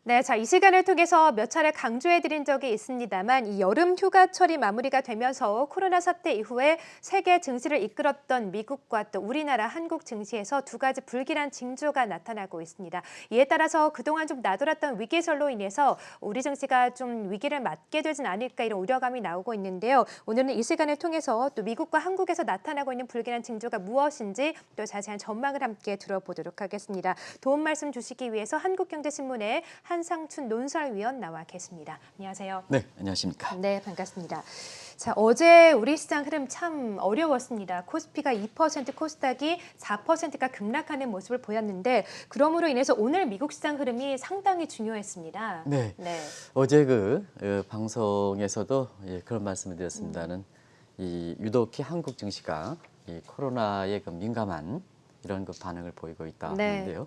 네, 이 시간을 통해서 몇 차례 강조해드린 적이 있습니다만 이 여름 휴가철이 마무리가 되면서 코로나 사태 이후에 세계 증시를 이끌었던 미국과 또 우리나라 한국 증시에서 두 가지 불길한 징조가 나타나고 있습니다. 이에 따라서 그동안 좀 나돌았던 위기설로 인해서 우리 증시가 좀 위기를 맞게 되진 않을까 이런 우려감이 나오고 있는데요. 오늘은 이 시간을 통해서 또 미국과 한국에서 나타나고 있는 불길한 징조가 무엇인지 또 자세한 전망을 함께 들어보도록 하겠습니다. 도움 말씀 주시기 위해서 한국경제신문의 한상춘 논설위원 나와 계십니다. 안녕하세요. 네, 안녕하십니까. 네, 반갑습니다. 어제 우리 시장 흐름 참 어려웠습니다. 코스피가 2%, 코스닥이 4%가 급락하는 모습을 보였는데 그러므로 인해서 오늘 미국 시장 흐름이 상당히 중요했습니다. 네, 어제 방송에서도 그런 말씀을 드렸습니다는 이 유독히 한국 증시가 이 코로나에 민감한 이런 반응을 보이고 있다 하는데요.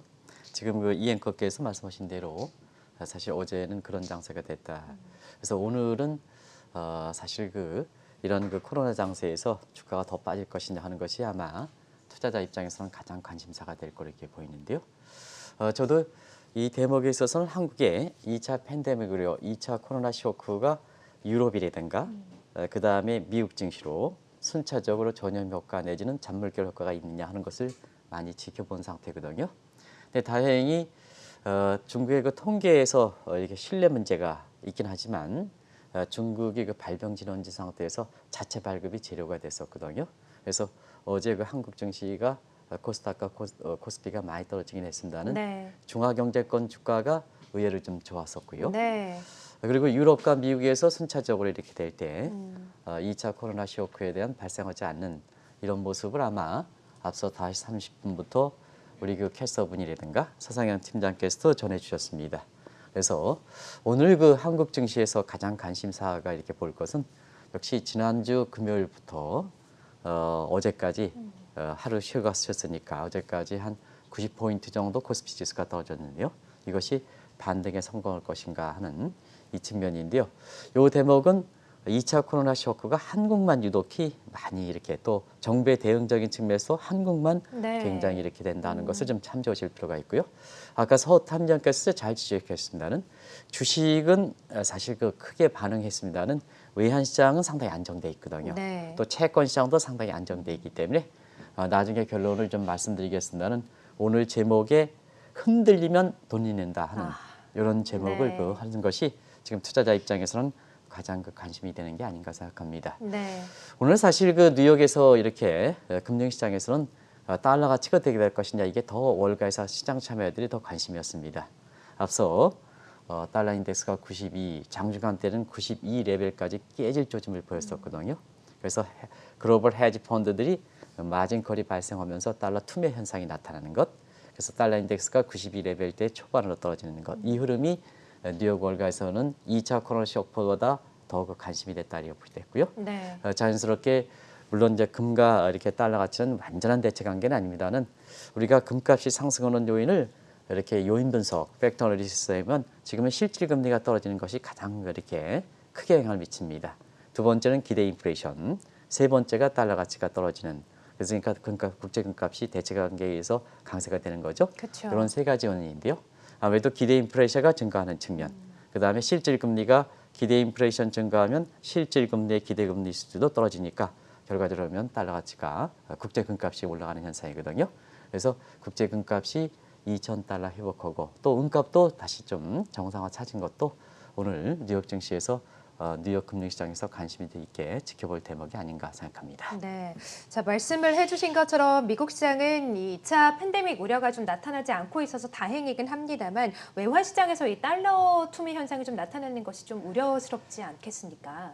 지금 이 앵커께서 말씀하신 대로 사실 어제는 그런 장세가 됐다. 그래서 오늘은 사실 이런 코로나 장세에서 주가가 더 빠질 것이냐 하는 것이 아마 투자자 입장에서는 가장 관심사가 될 거로 이렇게 보이는데요. 저도 이 대목에 있어서는 한국의 2차 팬데믹으로 2차 코로나 쇼크가 유럽이라든가 그 다음에 미국 증시로 순차적으로 전염 효과 내지는 잔물결 효과가 있느냐 하는 것을 많이 지켜본 상태거든요. 근데 다행히 중국의 통계에서 이렇게 신뢰 문제가 있긴 하지만 중국이 발병진원지 상태에서 자체 발급이 재료가 됐었거든요. 그래서 어제 한국 증시가 코스닥과 코스피가 많이 떨어지긴 했습니다는 중화경제권 주가가 의외로 좀 좋았었고요. 그리고 유럽과 미국에서 순차적으로 이렇게 될 때 2차 코로나 쇼크에 대한 발생하지 않는 이런 모습을 아마 앞서 5시 30분부터 우리 캐스터분이라든가 서상현 팀장께서도 전해주셨습니다. 그래서 오늘 한국 증시에서 가장 관심사가 이렇게 볼 것은 역시 지난주 금요일부터 어제까지 하루 쉬어가 쉬었으니까 어제까지 한 90포인트 정도 코스피 지수가 떨어졌는데요. 이것이 반등에 성공할 것인가 하는 이 측면인데요. 이 대목은 2차 코로나 쇼크가 한국만 유독히 많이 이렇게 또 정부의 대응적인 측면에서 한국만 굉장히 이렇게 된다는 것을 좀 참조하실 필요가 있고요. 아까 서 탐정께서 잘 지적했습니다는 주식은 사실 크게 반응했습니다는 외환시장은 상당히 안정돼 있거든요. 또 채권 시장도 상당히 안정돼 있기 때문에 나중에 결론을 좀 말씀드리겠습니다는 오늘 제목에 흔들리면 돈이 낸다 하는 이런 제목을 하는 것이 지금 투자자 입장에서는 가장 관심이 되는 게 아닌가 생각합니다. 오늘 사실 뉴욕에서 이렇게 금융시장에서는 달러 가치가 어떻게 될 것이냐 이게 더 월가에서 시장 참여자들이 더 관심이었습니다. 앞서 달러 인덱스가 92, 장중간 때는 92 레벨까지 깨질 조짐을 보였었거든요. 그래서 글로벌 헤지 펀드들이 마진컬이 발생하면서 달러 투매 현상이 나타나는 것, 그래서 달러 인덱스가 92 레벨 때 초반으로 떨어지는 것, 이 흐름이 뉴욕 월가에서는 2차 코로나 쇼크보다 더욱 관심이 됐다 이렇게 됐고요. 자연스럽게 물론 이제 금과 이렇게 달러 가치는 완전한 대체 관계는 아닙니다는 우리가 금값이 상승하는 요인을 이렇게 요인 분석, 팩터 어널리시스에 보면 지금은 실질 금리가 떨어지는 것이 가장 이렇게 크게 영향을 미칩니다. 두 번째는 기대 인플레이션, 세 번째가 달러 가치가 떨어지는. 그러니까 국제 금값이 대체 관계에 의해서 강세가 되는 거죠. 이런 세 가지 원인인데요. 아무래도 기대 인플레이션가 증가하는 측면, 그 다음에 실질 금리가 기대 인플레이션 증가하면 실질 금리의 기대 금리 수준도 떨어지니까 결과적으로 보면 달러 가치가 국제 금값이 올라가는 현상이거든요. 그래서 국제 금값이 2,000달러 회복하고 또 은값도 다시 좀 정상화 찾은 것도 오늘 뉴욕 증시에서 뉴욕 금융시장에서 관심이 있게 지켜볼 대목이 아닌가 생각합니다. 말씀을 해주신 것처럼 미국 시장은 2차 팬데믹 우려가 좀 나타나지 않고 있어서 다행이긴 합니다만 외환 시장에서 이 달러 투매 현상이 좀 나타나는 것이 좀 우려스럽지 않겠습니까?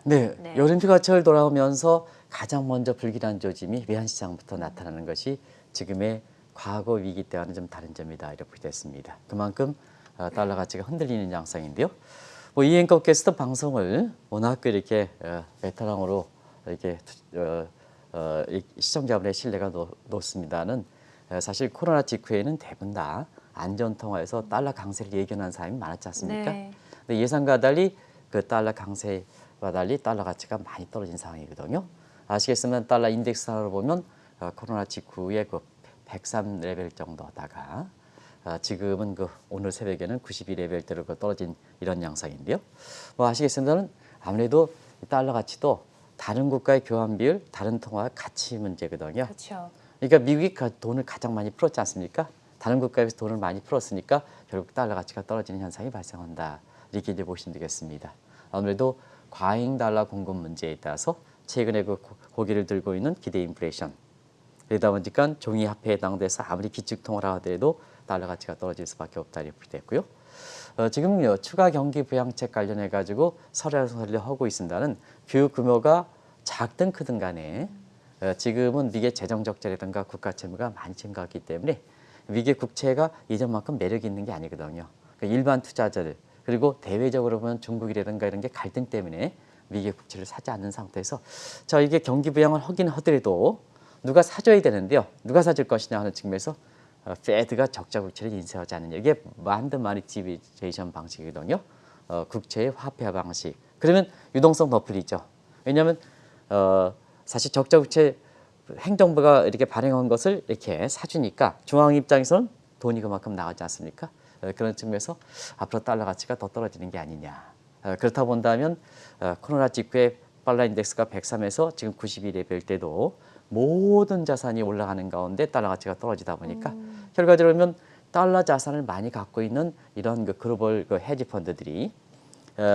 여름 휴가철 돌아오면서 가장 먼저 불길한 조짐이 외환 시장부터 나타나는 것이 지금의 과거 위기 때와는 좀 다른 점이다 이렇게 됐습니다. 그만큼 달러 가치가 흔들리는 양상인데요. 이 앵커께서도 방송을 워낙 이렇게 베테랑으로 이렇게 시청자분의 신뢰가 높습니다는 사실 코로나 직후에는 대부분 다 안전 통화에서 달러 강세를 예견한 사람이 많았지 않습니까? 근데 예상과 달리 달러 강세와 달리 달러 가치가 많이 떨어진 상황이거든요. 아시겠지만 달러 인덱스 상으로 보면 코로나 직후에 103 레벨 정도다가 지금은 오늘 새벽에는 92레벨대로 떨어진 이런 양상인데요. 뭐 아시겠습니다는 아무래도 달러 가치도 다른 국가의 교환 비율, 다른 통화 가치 문제거든요. 그렇죠. 그러니까 미국이 돈을 가장 많이 풀었지 않습니까? 다른 국가에 비해서 돈을 많이 풀었으니까 결국 달러 가치가 떨어지는 현상이 발생한다. 이렇게 이제 보시면 되겠습니다. 아무래도 과잉 달러 공급 문제에 따라서 최근에 고개를 들고 있는 기대 인플레이션. 그러다 보니까 종이 화폐에 해당돼서 아무리 기축 통화를 하더라도 달러 가치가 떨어질 수밖에 없다 이렇게 됐고요. 지금 추가 경기 부양책 관련해 가지고 설레설레 하고 있습니다는 교육 규모가 작든 크든 간에 지금은 미국의 재정 적자라든가 국가 채무가 많이 증가하기 때문에 미국의 국채가 이전만큼 매력이 있는 게 아니거든요. 그러니까 일반 투자자들 그리고 대외적으로 보면 중국이라든가 이런 게 갈등 때문에 미국의 국채를 사지 않는 상태에서 이게 경기 부양을 하긴 하더라도 누가 사줘야 되는데요. 누가 사줄 것이냐 하는 측면에서 페드가 적자 국채를 인쇄하지 않느냐. 이게 만든 마니티베이션 방식이거든요. 국채의 화폐화 방식. 그러면 유동성 더 풀리죠. 왜냐하면 사실 적자 국채 행정부가 이렇게 발행한 것을 이렇게 사주니까 중앙 입장에서는 돈이 그만큼 나가지 않습니까? 그런 측면에서 앞으로 달러 가치가 더 떨어지는 게 아니냐. 그렇다 본다면 코로나 직후에 달러 인덱스가 103에서 지금 92레벨 때도 모든 자산이 올라가는 가운데 달러 가치가 떨어지다 보니까 결과적으로 보면 달러 자산을 많이 갖고 있는 이런 글로벌 헤지 펀드들이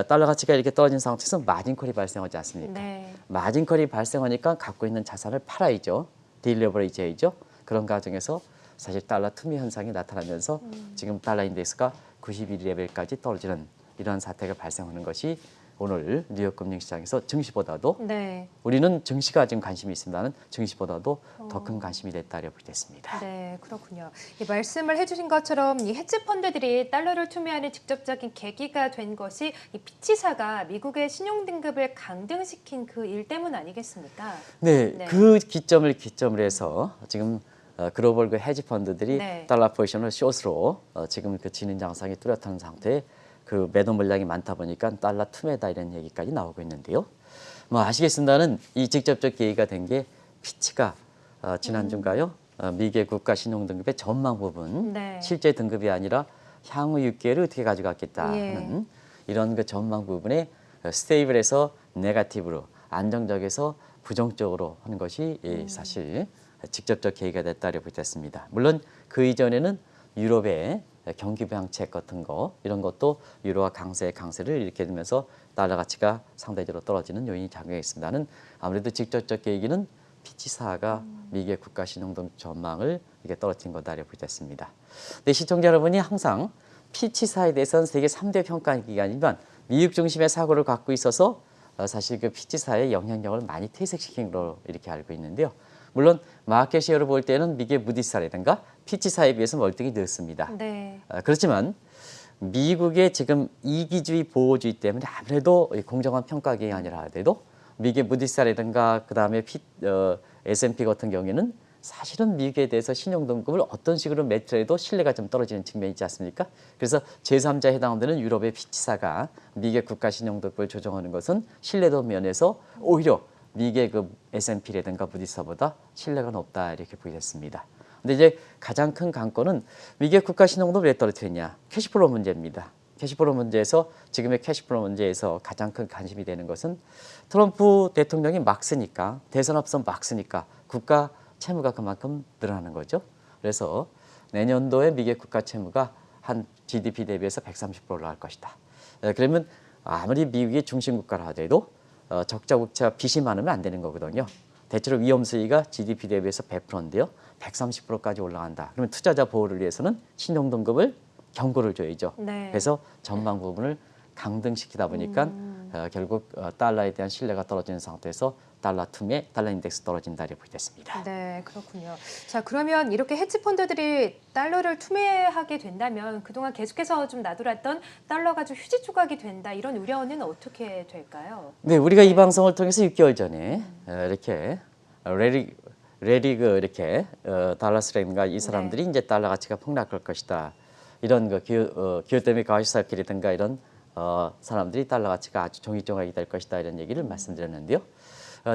달러 가치가 이렇게 떨어진 상태에서 마진콜이 발생하지 않습니까? 네. 마진콜이 발생하니까 갖고 있는 자산을 팔아야죠. 딜레버리지 해야죠. 그런 과정에서 사실 달러 투매 현상이 나타나면서 지금 달러 인덱스가 91레벨까지 떨어지는 이런 사태가 발생하는 것이 오늘 뉴욕 금융시장에서 증시보다도 네. 우리는 증시가 지금 관심이 있습니다는 증시보다도 더 큰 관심이 됐다 이렇게 됐습니다. 네, 그렇군요. 이 말씀을 해주신 것처럼 이 헤지 펀드들이 달러를 투매하는 직접적인 계기가 된 것이 이 피치사가 미국의 신용 등급을 강등시킨 그 일 때문 아니겠습니까? 네, 네. 그 기점을 해서 지금 글로벌 헤지 펀드들이 네. 달러 포지션을 숏으로 지금 지는 장상이 뚜렷한 상태에 매도 물량이 많다 보니까 달러 투매다 이런 얘기까지 나오고 있는데요. 뭐 아시겠습니다는 이 직접적 계기가 된 게 피치가 지난주인가요? 미국의 국가 신용 등급의 전망 부분, 네. 실제 등급이 아니라 향후 6개월을 어떻게 가져갔겠다 예. 하는 이런 전망 부분에 스테이블에서 네거티브로 안정적에서 부정적으로 하는 것이 사실 직접적 계기가 됐다고 됐습니다. 물론 그 이전에는 유럽의 경기 부양책 같은 거 이런 것도 유로화 강세를 일으켜 주면서 달러 가치가 상대적으로 떨어지는 요인이 작용했습니다는 아무래도 직접적 계기는 피치사가 미국의 국가 신용등 전망을 이렇게 떨어뜨린 거다 이렇게 됐습니다. 근데 시청자 여러분이 항상 피치사에 대해서는 세계 3대 평가 기관이지만 미국 중심의 사고를 갖고 있어서 사실 그 피치사의 영향력을 많이 퇴색시킨 걸로 이렇게 알고 있는데요. 물론 마켓 쉐어로 볼 때는 미국의 무디스라든가 피치사에 비해서 월등히 늦습니다. 네. 그렇지만 미국의 지금 이기주의 보호주의 때문에 아무래도 공정한 평가 기관이라 하더라도 미국의 무디스라든가 그다음에 S&P 같은 경우에는 사실은 미국에 대해서 신용 등급을 어떤 식으로 매트해도 신뢰가 좀 떨어지는 측면이 있지 않습니까? 그래서 제3자에 해당되는 유럽의 피치사가 미국의 국가 신용 등급을 조정하는 것은 신뢰도 면에서 오히려 미국의 S&P라든가 무디스보다 신뢰가 높다 이렇게 보겠습니다. 근데 이제 가장 큰 관건은 미국의 국가 신용등급을 왜 떨어뜨리냐? 캐시플로우 문제입니다. 캐시플로우 문제에서 지금의 캐시플로우 문제에서 가장 큰 관심이 되는 것은 트럼프 대통령이 막 쓰니까 대선 앞선 막 쓰니까 국가 채무가 그만큼 늘어나는 거죠. 그래서 내년도에 미국의 국가 채무가 한 GDP 대비해서 130% 올라갈 것이다. 그러면 아무리 미국이 중심 국가라 하더라도 적자 국채와 빚이 많으면 안 되는 거거든요. 대체로 위험 수위가 GDP 대비해서 100%인데요. 130%까지 올라간다. 그러면 투자자 보호를 위해서는 신용 등급을 경고를 줘야죠. 네. 그래서 전망 부분을 강등시키다 보니까 결국 달러에 대한 신뢰가 떨어지는 상태에서 달러 투매, 달러 인덱스 떨어진다 이렇게 됐습니다. 네, 그렇군요. 자, 그러면 이렇게 헤지 펀드들이 달러를 투매하게 된다면 그동안 계속해서 좀 나돌았던 달러가 좀 휴지 조각이 된다 이런 우려는 어떻게 될까요? 네, 우리가 이 방송을 통해서 6개월 전에 이렇게 레리그 이렇게 달러스라든가 이 사람들이 이제 달러 가치가 폭락할 것이다. 이런 기후 때문에 가시사키라든가 이런 사람들이 달러 가치가 아주 종이조각이 될 것이다 이런 얘기를 말씀드렸는데요.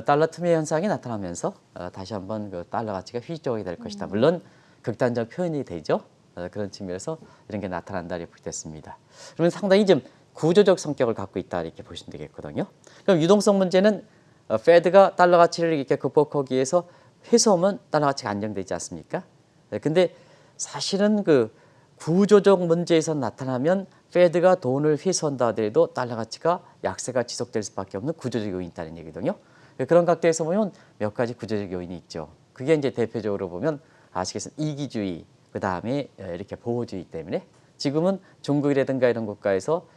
달러 투매 현상이 나타나면서 다시 한번 달러 가치가 휴지 조각이 될 것이다. 물론 극단적 표현이 되죠. 그런 측면에서 이런 게 나타난다 이렇게 보겠습니다. 그러면 상당히 좀 구조적 성격을 갖고 있다 이렇게 보시면 되겠거든요. 그럼 유동성 문제는 페드가 달러 가치를 이렇게 극복하기 위해서 회수하면 달러 가치가 안정되지 않습니까? 근데 사실은 그 구조적 문제에서 나타나면 페드가 돈을 회수한다 하더라도 달러 가치가 약세가 지속될 수밖에 없는 구조적 요인이 있다는 얘기거든요. 그런 각도에서 보면 몇 가지 구조적 요인이 있죠. 그게 이제 대표적으로 보면 아시겠지만 이기주의, 그 다음에 이렇게 보호주의 때문에 지금은 중국이라든가 이런 국가에서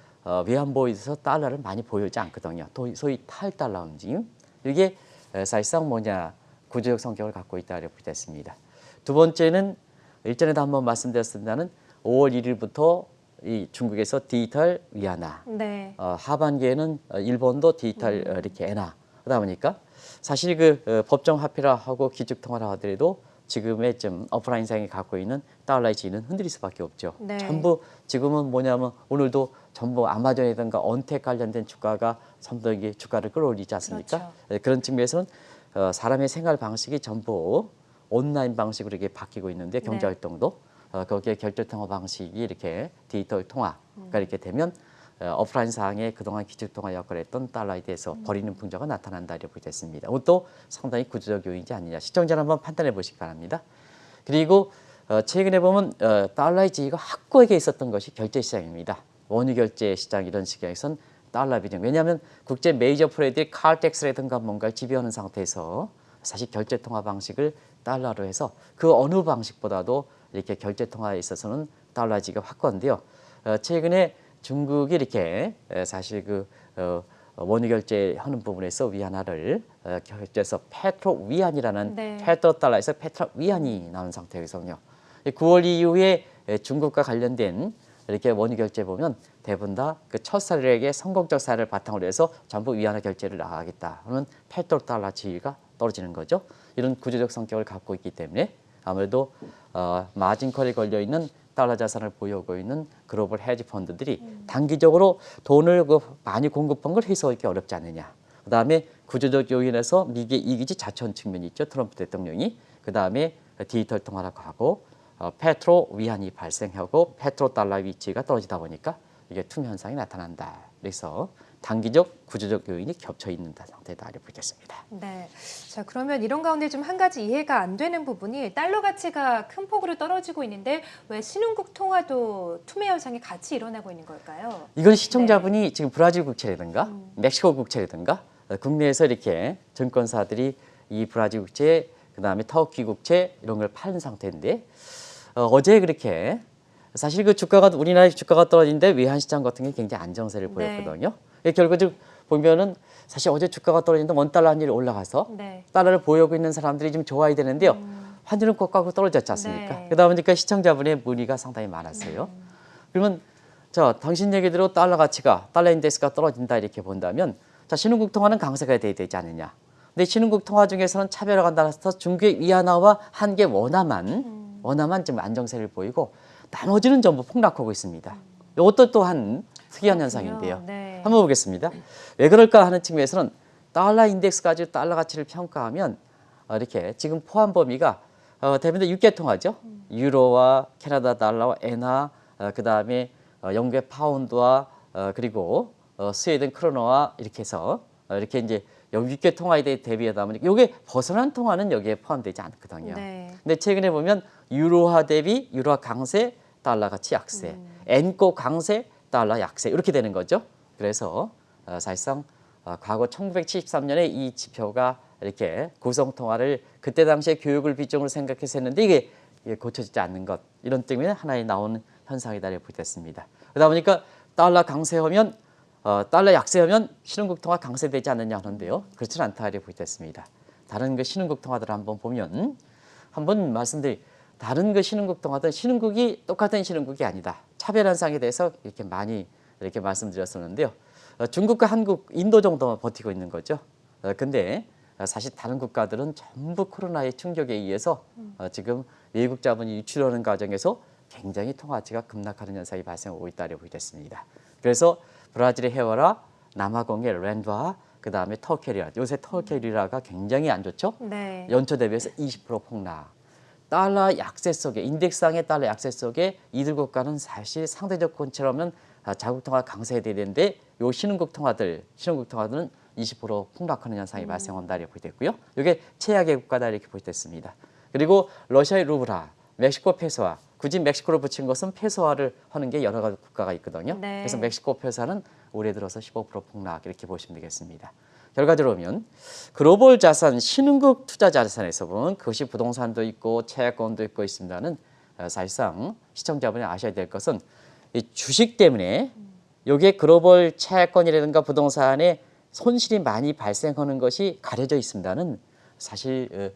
외환보유에 있어서 달러를 많이 보유하지 않거든요. 소위 탈달러 움직임. 이게 사실상 뭐냐 구조적 성격을 갖고 있다 이렇게 됐습니다. 두 번째는 일전에도 한번 말씀드렸습니다는 5월 1일부터 이 중국에서 디지털 위안화, 네. 하반기에는 일본도 디지털 이렇게 엔화 그러다 보니까 사실 그 법정 화폐라하고 기축통화라 하더라도 지금의 좀 오프라인상이 갖고 있는 달러의 지위는 흔들릴 수밖에 없죠. 네. 전부 지금은 뭐냐면 오늘도 전부 아마존이든가 언택 관련된 주가가 선덕이 주가를 끌어올리지 않습니까? 그렇죠. 그런 측면에서는 사람의 생활 방식이 전부 온라인 방식으로 이렇게 바뀌고 있는데 경제 활동도 거기에 결제통화 방식이 이렇게 디지털 통화가 이렇게 되면 오프라인상의 그동안 기축통화 역할을 했던 달러에 대해서 버리는 풍조가 나타난다 이렇게 보겠습니다. 이것도 상당히 구조적 요인이지 아니냐. 시청자는 한번 판단해 보시기 바랍니다. 그리고 최근에 보면 달러의 지위가 확고하게 있었던 것이 결제 시장입니다. 원유 결제 시장 이런 시장에선 달러 비중. 왜냐하면 국제 메이저 플레이들이 칼텍스라든가 뭔가를 지배하는 상태에서 사실 결제 통화 방식을 달러로 해서 그 어느 방식보다도 이렇게 결제 통화에 있어서는 달러 지위가 확고한데요. 최근에 중국이 이렇게 사실 그 원유 결제하는 부분에서 위안화를 결제해서 페트로 위안이라는 네. 페트로 달러에서 페트로 위안이 나온 상태에서요. 9월 이후에 중국과 관련된 이렇게 원유 결제 보면 대부분 다 그 첫 사례에게 성공적 사례를 바탕으로 해서 전부 위안화 결제를 나가겠다 하는 페트로 달러 지위가 떨어지는 거죠. 이런 구조적 성격을 갖고 있기 때문에 아무래도 마진컬에 걸려 있는 달러 자산을 보유하고 있는 글로벌 헤지 펀드들이 단기적으로 돈을 많이 공급한 걸 회수하기 어렵지 않느냐. 그다음에 구조적 요인에서 미국의 이기지 자천 측면이 있죠. 트럼프 대통령이. 그다음에 디지털 통화라고 하고 페트로 위안이 발생하고 페트로 달러 위치가 떨어지다 보니까 이게 투명 현상이 나타난다. 그래서 단기적 구조적 요인이 겹쳐 있는 상태다 이렇게 보겠습니다. 네. 자, 그러면 이런 가운데 좀 한 가지 이해가 안 되는 부분이 달러 가치가 큰 폭으로 떨어지고 있는데 왜 신흥국 통화도 투매 현상이 같이 일어나고 있는 걸까요? 이건 시청자분이 지금 브라질 국채라든가 멕시코 국채라든가 국내에서 이렇게 증권사들이 이 브라질 국채 그다음에 터키 국채 이런 걸 파는 상태인데 어제 그렇게 사실 그 주가가 우리나라의 주가가 떨어지는데 외환 시장 같은 게 굉장히 안정세를 보였거든요. 결과적 보면은 사실 어제 주가가 떨어지는데 원달러 환율이 올라가서 네. 달러를 보유하고 있는 사람들이 좀 좋아야 되는데요. 환율은 꺾고 떨어졌지 않습니까? 네. 그러다 보니까 시청자분의 문의가 상당히 많았어요. 그러면 자 당신 얘기대로 달러 가치가 달러 인덱스가 떨어진다 이렇게 본다면 자 신흥국 통화는 강세가 돼야 되지 않느냐. 근데 신흥국 통화 중에서는 차별화가 나서 중국의 위안화와 한개 원화만 좀 안정세를 보이고 나머지는 전부 폭락하고 있습니다. 이것도 또한 특이한 현상인데요. 네. 한번 보겠습니다. 왜 그럴까 하는 측면에서는 달러 인덱스 가지고 달러 가치를 평가하면 이렇게 지금 포함 범위가 대부분 6개 통화죠. 유로와 캐나다 달러와 엔화, 그다음에 영국의 파운드와 그리고 스웨덴 크로너와 이렇게 해서 이렇게 이제 6개 통화에 대비하다 보니까 이게 벗어난 통화는 여기에 포함되지 않거든요. 네. 근데 최근에 보면 유로화 대비 유로화 강세, 달러 가치 약세, 엔코 강세, 달러 약세 이렇게 되는 거죠. 그래서 사실상 과거 1973년에 이 지표가 이렇게 구성 통화를 그때 당시에 교육을 비중으로 생각해서 했는데 이게 고쳐지지 않는 것 이런 때문에 하나의 나오는 현상이다 이렇게 보겠습니다. 그러다 보니까 달러 강세하면 달러 약세하면 신흥국 통화 강세되지 않느냐 하는데요. 그렇지는 않다 이렇게 보겠습니다. 다른 그 신흥국 통화들을 한번 보면 한번 말씀드린 다른 그 신흥국 통화든 신흥국이 똑같은 신흥국이 아니다. 차별 현상에 대해서 이렇게 많이 이렇게 말씀드렸었는데요. 중국과 한국, 인도 정도만 버티고 있는 거죠. 근데 사실 다른 국가들은 전부 코로나의 충격에 의해서 지금 외국 자본이 유출하는 과정에서 굉장히 통화 가치가 급락하는 현상이 발생하고 있다고 보겠습니다. 그래서 브라질의 헤어라, 남아공의 랜드와 그다음에 터키 리라. 요새 터키 리라가 굉장히 안 좋죠. 네. 연초 대비해서 20% 폭락. 달러 약세 속에 인덱스상의 달러 약세 속에 이들 국가는 사실 상대적 권체라면 자국 통화 강세돼야 되는데 요 신흥국 통화들은 20% 폭락하는 현상이 발생한다 이렇게 보이됐고요. 이게 최악의 국가다 이렇게 보이됐습니다. 그리고 러시아의 루블화, 멕시코 페소화, 굳이 멕시코를 붙인 것은 페소화를 하는 게 여러 가지 국가가 있거든요. 네. 그래서 멕시코 페소화는 올해 들어서 15% 폭락 이렇게 보시면 되겠습니다. 결과적으로 보면 글로벌 자산, 신흥국 투자 자산에서 보면 그것이 부동산도 있고 채권도 있고 있습니다는 사실상 시청자분이 아셔야 될 것은 이 주식 때문에 여기에 글로벌 채권이라든가 부동산에 손실이 많이 발생하는 것이 가려져 있습니다는 사실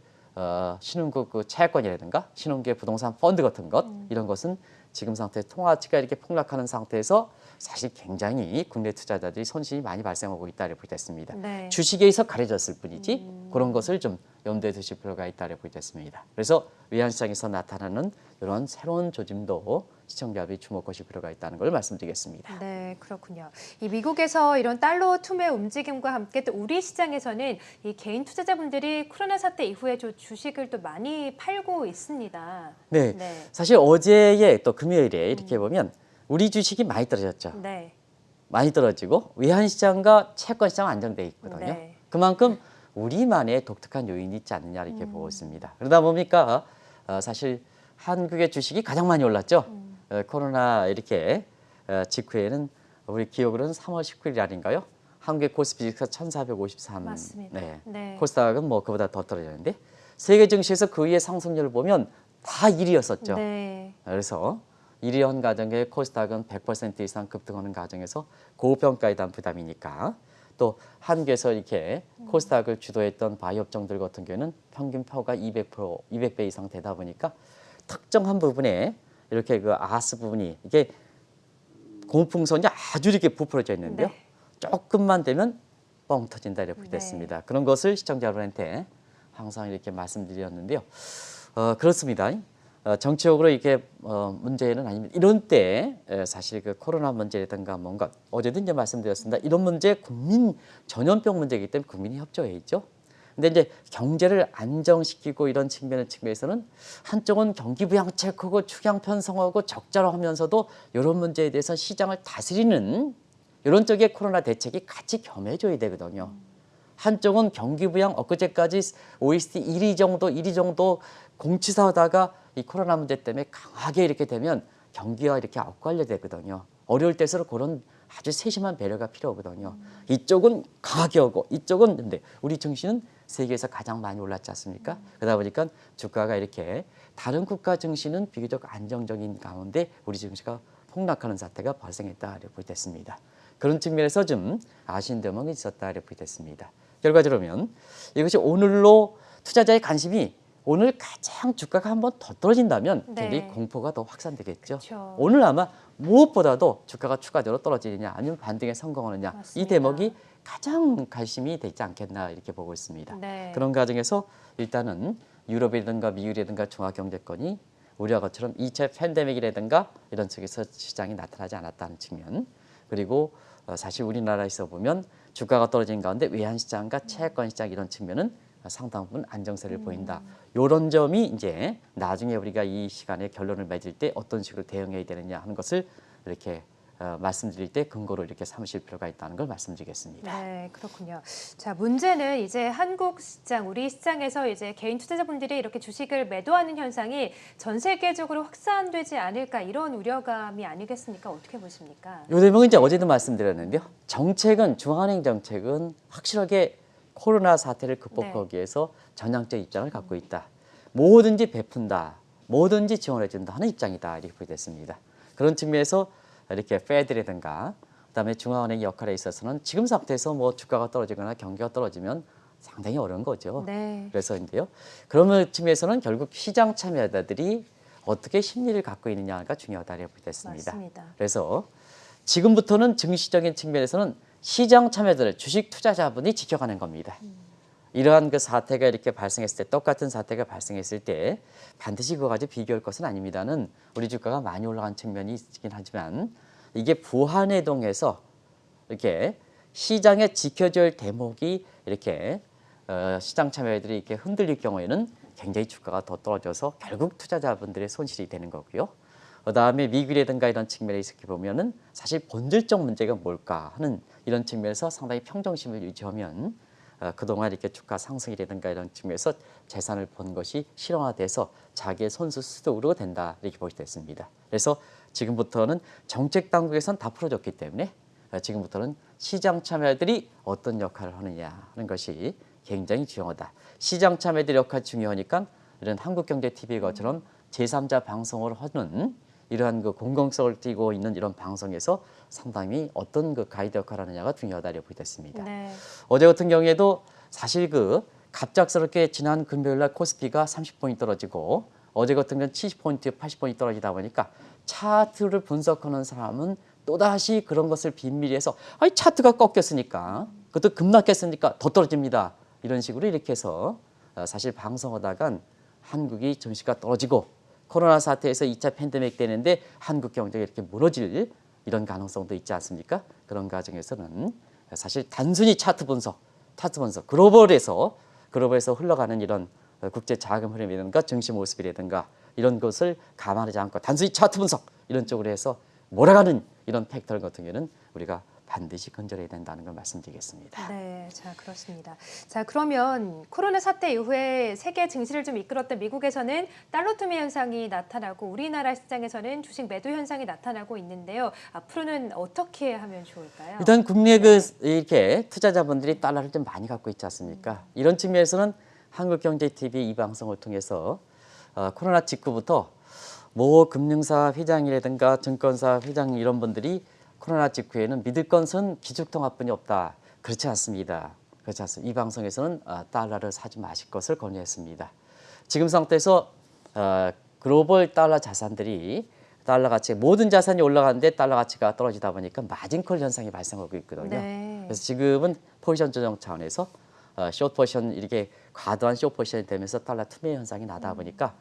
신흥국 그 채권이라든가 신흥국의 부동산 펀드 같은 것 이런 것은 지금 상태 통화치가 이렇게 폭락하는 상태에서 사실 굉장히 국내 투자자들이 손실이 많이 발생하고 있다 이렇게 보겠습니다. 네. 주식에서 가려졌을 뿐이지 그런 것을 좀 염두에 두실 필요가 있다 이렇게 보겠습니다. 그래서 외환시장에서 나타나는 이런 새로운 조짐도 시청자들이 주목하실 필요가 있다는 걸 말씀드리겠습니다. 네, 그렇군요. 이 미국에서 이런 달러 투매 움직임과 함께 또 우리 시장에서는 이 개인 투자자분들이 코로나 사태 이후에 주식을 또 많이 팔고 있습니다. 네, 네. 사실 어제에 또 금요일에 이렇게 보면 우리 주식이 많이 떨어졌죠. 네. 많이 떨어지고 외환시장과 채권시장 안정돼 있거든요. 네. 그만큼 우리만의 독특한 요인이 있지 않느냐 이렇게 보고 있습니다. 그러다 보니까 사실 한국의 주식이 가장 많이 올랐죠. 코로나 이렇게 직후에는 우리 기억으로는 3월 19일 날인가요? 한국의 코스피지수가 1453. 맞습니다. 네. 네. 코스닥은 뭐 그보다 더 떨어졌는데 세계 증시에서 그 위의 상승률을 보면 다 1위였었죠. 네. 그래서 1위 한 가정에 코스닥은 100% 이상 급등하는 가정에서 고평가에 대한 부담이니까 또 한국에서 이렇게 코스닥을 주도했던 바이오업종들 같은 경우에는 평균 표가 200배 이상 되다 보니까 특정한 부분에 이렇게 그 아스 부분이 이게 공풍선이 아주 이렇게 부풀어져 있는데요. 네. 조금만 되면 뻥 터진다 이렇게 됐습니다. 네. 그런 것을 시청자 여러분한테 항상 이렇게 말씀드렸는데요. 그렇습니다. 정치적으로 이게 문제는 아닙니다. 이런 때 사실 그 코로나 문제라든가 뭔가 어제도 이제 말씀드렸습니다. 이런 문제 국민 전염병 문제이기 때문에 국민이 협조해 있죠. 근데 이제 경제를 안정시키고 이런 측면에서는 한쪽은 경기 부양책하고 축양 편성하고 적자로 하면서도 이런 문제에 대해서 시장을 다스리는 이런 쪽의 코로나 대책이 같이 겸해져야 되거든요. 한쪽은 경기 부양 엊그제까지 OECD 1위 정도 공치사하다가 이 코로나 문제 때문에 강하게 이렇게 되면 경기가 이렇게 엇갈려 되거든요. 어려울 때일수록 그런 아주 세심한 배려가 필요하거든요. 이쪽은 강하게 오고 이쪽은 근데 우리 증시는 세계에서 가장 많이 올랐지 않습니까? 그러다 보니까 주가가 이렇게 다른 국가 증시는 비교적 안정적인 가운데 우리 증시가 폭락하는 사태가 발생했다 이렇게 보겠습니다. 그런 측면에서 좀 아쉬운 점은 있었다 이렇게 보겠습니다. 결과적으로 보면 이것이 오늘로 투자자의 관심이 오늘 가장 주가가 한번 더 떨어진다면 네. 굉장히 공포가 더 확산되겠죠. 그렇죠. 오늘 아마 무엇보다도 주가가 추가적으로 떨어지느냐 아니면 반등에 성공하느냐 맞습니다. 이 대목이 가장 관심이 되지 않겠나 이렇게 보고 있습니다. 네. 그런 과정에서 일단은 유럽이라든가 미국이라든가 중화경제권이 우리와 것처럼 2차 팬데믹이라든가 이런 쪽에서 시장이 나타나지 않았다는 측면 그리고 사실 우리나라에서 보면 주가가 떨어진 가운데 외환시장과 채권시장 이런 측면은 상당 부분 안정세를 보인다. 이런 점이 이제 나중에 우리가 이 시간에 결론을 맺을 때 어떤 식으로 대응해야 되느냐 하는 것을 이렇게 말씀드릴 때 근거로 이렇게 삼으실 필요가 있다는 걸 말씀드리겠습니다. 네, 그렇군요. 자, 문제는 이제 한국 시장, 우리 시장에서 이제 개인 투자자분들이 이렇게 주식을 매도하는 현상이 전 세계적으로 확산되지 않을까 이런 우려감이 아니겠습니까? 어떻게 보십니까? 이 대목은 이제 어제도 말씀드렸는데요. 정책은 중앙은행 정책은 확실하게 코로나 사태를 극복하기 위해서 전향적 입장을 갖고 있다. 뭐든지 베푼다, 뭐든지 지원해준다 하는 입장이다 이렇게 됐습니다. 그런 측면에서 이렇게 페드라든가 그다음에 중앙은행의 역할에 있어서는 지금 상태에서 뭐 주가가 떨어지거나 경기가 떨어지면 상당히 어려운 거죠. 네. 그래서인데요. 그런 측면에서는 결국 시장 참여자들이 어떻게 심리를 갖고 있느냐가 중요하다 이렇게 됐습니다. 맞습니다. 그래서 지금부터는 증시적인 측면에서는 시장 참여자들, 주식 투자자분이 지켜가는 겁니다. 이러한 그 사태가 이렇게 발생했을 때 똑같은 사태가 발생했을 때 반드시 그거 가지고 비교할 것은 아닙니다는 우리 주가가 많이 올라간 측면이 있긴 하지만 이게 부한해동해서 이렇게 시장에 지켜줄 대목이 이렇게 시장 참여자들이 이렇게 흔들릴 경우에는 굉장히 주가가 더 떨어져서 결국 투자자분들의 손실이 되는 거고요. 그다음에 미국이라든가 이런 측면에서 이렇게 보면은 사실 본질적 문제가 뭘까 하는 이런 측면에서 상당히 평정심을 유지하면 그동안 이렇게 주가 상승이라든가 이런 측면에서 재산을 번 것이 실용화돼서 자기의 손수 수득으로 된다 이렇게 보실 수 있습니다. 그래서 지금부터는 정책 당국에선 다 풀어줬기 때문에 지금부터는 시장 참여들이 어떤 역할을 하느냐 하는 것이 굉장히 중요하다. 시장 참여들의 역할이 중요하니까 이런 한국경제TV의 것처럼 제3자 방송을 하는 이러한 그 공공성을 띠고 있는 이런 방송에서 상당히 어떤 그 가이드 역할을 하느냐가 중요하다 이렇게 보겠습니다. 네. 어제 같은 경우에도 사실 그 갑작스럽게 지난 금요일 날 코스피가 30포인트 떨어지고 어제 같은 경우는 70포인트, 80포인트 떨어지다 보니까 차트를 분석하는 사람은 또다시 그런 것을 빈밀히 해서 아니 차트가 꺾였으니까 그것도 급락했으니까 더 떨어집니다. 이런 식으로 이렇게 해서 사실 방송하다간 한국이 증시가 떨어지고 코로나 사태에서 2차 팬데믹 되는데 한국 경제가 이렇게 무너질 이런 가능성도 있지 않습니까? 그런 과정에서는 사실 단순히 차트 분석, 글로벌에서 흘러가는 이런 국제 자금 흐름이라든가 증시 모습이라든가 이런 것을 감안하지 않고 단순히 차트 분석 이런 쪽으로 해서 몰아가는 이런 팩터 같은 경우는 우리가 반드시 건절해야 된다는 걸 말씀드리겠습니다. 네, 자 그렇습니다. 자 그러면 코로나 사태 이후에 세계 증시를 좀 이끌었던 미국에서는 달러 투매 현상이 나타나고 우리나라 시장에서는 주식 매도 현상이 나타나고 있는데요. 앞으로는 어떻게 하면 좋을까요? 일단 국내 그 이렇게 투자자분들이 달러를 좀 많이 갖고 있지 않습니까? 이런 측면에서는 한국경제TV 이 방송을 통해서 코로나 직후부터 모 금융사 회장이라든가 증권사 회장 이런 분들이 코로나 직후에는 믿을 것은 기축통화뿐이 없다. 그렇지 않습니다. 그렇지 않습니다. 이 방송에서는 달러를 사지 마실 것을 권유했습니다. 지금 상태에서 글로벌 달러 자산들이 달러 가치 모든 자산이 올라가는데 달러 가치가 떨어지다 보니까 마진콜 현상이 발생하고 있거든요. 네. 그래서 지금은 포지션 조정 차원에서 숏 포지션 이렇게 과도한 숏 포지션이 되면서 달러 투매 현상이 나다 보니까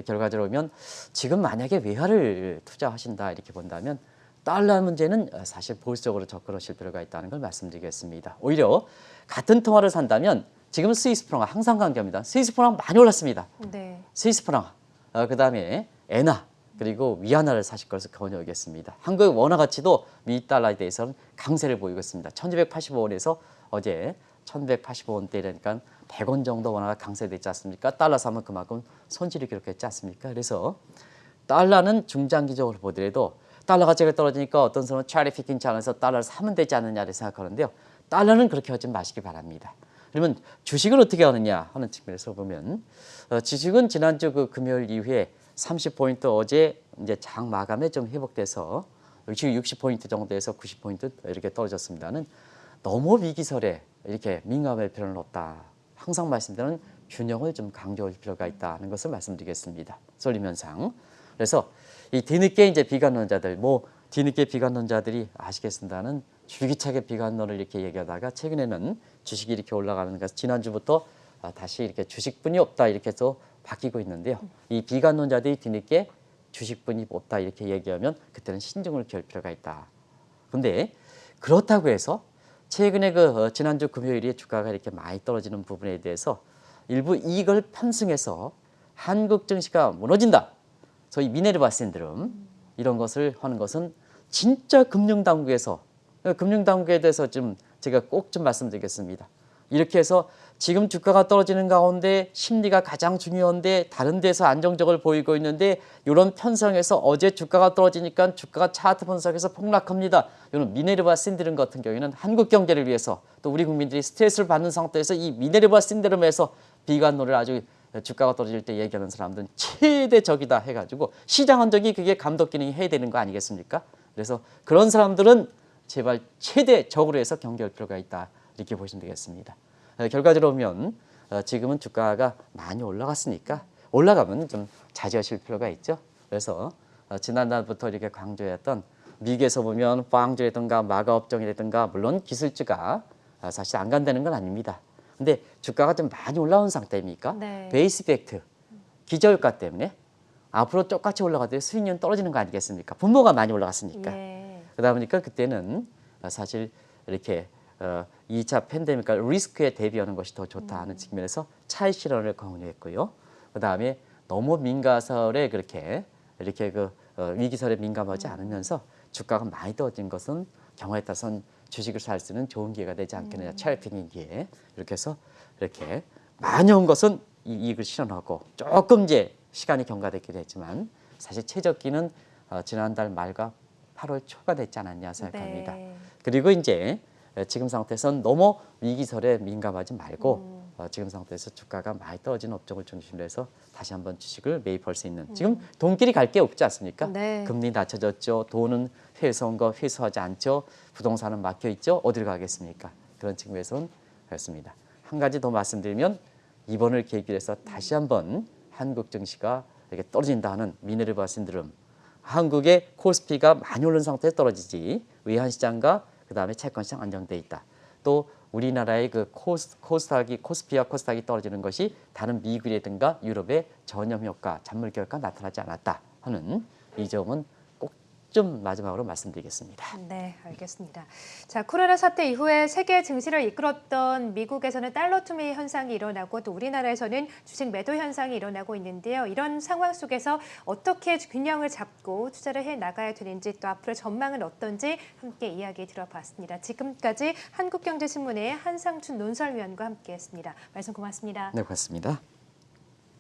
결과적으로 보면 지금 만약에 외화를 투자하신다 이렇게 본다면 달러 문제는 사실 보수적으로 접근하실 필요가 있다는 걸 말씀드리겠습니다. 오히려 같은 통화를 산다면 지금은 스위스 프랑과 항상 관계입니다. 스위스 프랑 많이 올랐습니다. 네. 스위스 프랑, 그다음에 엔화 그리고 위안화를 사실 것을 권유하겠습니다. 한국 원화 가치도 미 달러에 대해서는 강세를 보이고 있습니다. 1,285원에서 어제 1,185원대니까 100원 정도 원화가 강세됐지 않습니까? 달러 사면 그만큼 손실을 기록했지 않습니까? 그래서 달러는 중장기적으로 보더라도 달러 가치가 떨어지니까 어떤 사람은 차리 피킹 차원에서 달러를 사면 되지 않느냐를 생각하는데요. 달러는 그렇게 하지 마시기 바랍니다. 그러면 주식을 어떻게 하느냐 하는 측면에서 보면 주식은 지난주 그 금요일 이후에 30포인트 어제 이제 장 마감에 좀 회복돼서 60포인트 정도에서 90포인트 이렇게 떨어졌습니다는 너무 위기설에 이렇게 민감할 필요는 없다. 항상 말씀드리는 균형을 좀 강조할 필요가 있다는 것을 말씀드리겠습니다. 쏠림 현상. 그래서 이 뒤늦게 이제 비관론자들, 뒤늦게 비관론자들이 아시겠습니다는 줄기차게 비관론을 이렇게 얘기하다가 최근에는 주식이 이렇게 올라가는 것은 지난주부터 다시 이렇게 주식뿐이 없다 이렇게 해서 바뀌고 있는데요. 이 비관론자들이 뒤늦게 주식뿐이 없다 이렇게 얘기하면 그때는 신중을 기할 필요가 있다. 그런데 그렇다고 해서 최근에 그 지난주 금요일에 주가가 이렇게 많이 떨어지는 부분에 대해서 일부 이익을 편승해서 한국 증시가 무너진다. 소위 미네르바 신드롬 이런 것을 하는 것은 진짜 금융당국에서 금융당국에 대해서 좀 제가 꼭 좀 말씀드리겠습니다. 이렇게 해서 지금 주가가 떨어지는 가운데 심리가 가장 중요한데 다른 데서 안정적을 보이고 있는데 이런 편성에서 어제 주가가 떨어지니까 주가가 차트 분석에서 폭락합니다. 이런 미네르바 신드롬 같은 경우에는 한국 경제를 위해서 또 우리 국민들이 스트레스를 받는 상태에서 이 미네르바 신드롬에서 비관론을 아주 주가가 떨어질 때 얘기하는 사람들은 최대 적이다 해가지고 시장 안정이 그게 감독 기능이 해야 되는 거 아니겠습니까? 그래서 그런 사람들은 제발 최대 적으로 해서 경계할 필요가 있다 이렇게 보시면 되겠습니다. 결과적으로 보면 지금은 주가가 많이 올라갔으니까 올라가면 좀 자제하실 필요가 있죠. 그래서 지난달부터 이렇게 강조했던 미국에서 보면 빵주라든가 마가업종이라든가 물론 기술주가 사실 안 간다는 건 아닙니다. 근데 주가가 좀 많이 올라온 상태입니까? 네. 베이스 이펙트, 기저효과 때문에 앞으로 똑같이 올라가도 수익률은 떨어지는 거 아니겠습니까? 분모가 많이 올라갔으니까. 예. 그러다 보니까 그때는 사실 이렇게 2차 팬데믹과 리스크에 대비하는 것이 더 좋다 하는 측면에서 차익 실현을 강조했고요. 그다음에 너무 민가설에 그렇게 이렇게 위기설에 민감하지 않으면서 주가가 많이 떨어진 것은 경우에 따라서는 주식을 살 수 있는 좋은 기회가 되지 않겠느냐. cherry 기회. 이렇게 해서 이렇게 많이 온 것은 이익을 실현하고 조금 이제 시간이 경과됐기도 했지만 사실 최적기는 지난달 말과 8월 초가 됐지 않았냐 생각합니다. 네. 그리고 이제 지금 상태에서는 너무 위기설에 민감하지 말고 지금 상태에서 주가가 많이 떨어진 업종을 중심으로 해서 다시 한번 주식을 매입할 수 있는 지금 돈길이 갈 게 없지 않습니까? 네. 금리 낮춰졌죠. 돈은 회수한 거 회수하지 않죠. 부동산은 막혀 있죠. 어디로 가겠습니까? 그런 측면에서는 그렇습니다. 한 가지 더 말씀드리면 이번을 계기로 해서 다시 한번 한국 증시가 이렇게 떨어진다 하는 미네르바 신드롬. 한국의 코스피가 많이 오른 상태에서 떨어지지 외환시장과 그다음에 채권시장 안정돼 있다. 또 우리나라의 그 코스피와 코스닥이 떨어지는 것이 다른 미국이라든가 유럽의 전염 효과, 잔물 결과 나타나지 않았다 하는 이 점은 꼭 좀 마지막으로 말씀드리겠습니다. 네, 알겠습니다. 자, 코로나 사태 이후에 세계 증시를 이끌었던 미국에서는 달러 투매 현상이 일어나고 또 우리나라에서는 주식 매도 현상이 일어나고 있는데요. 이런 상황 속에서 어떻게 균형을 잡고 투자를 해 나가야 되는지 또 앞으로 전망은 어떤지 함께 이야기 들어봤습니다. 지금까지 한국경제신문의 한상춘 논설위원과 함께했습니다. 말씀 고맙습니다. 네, 고맙습니다.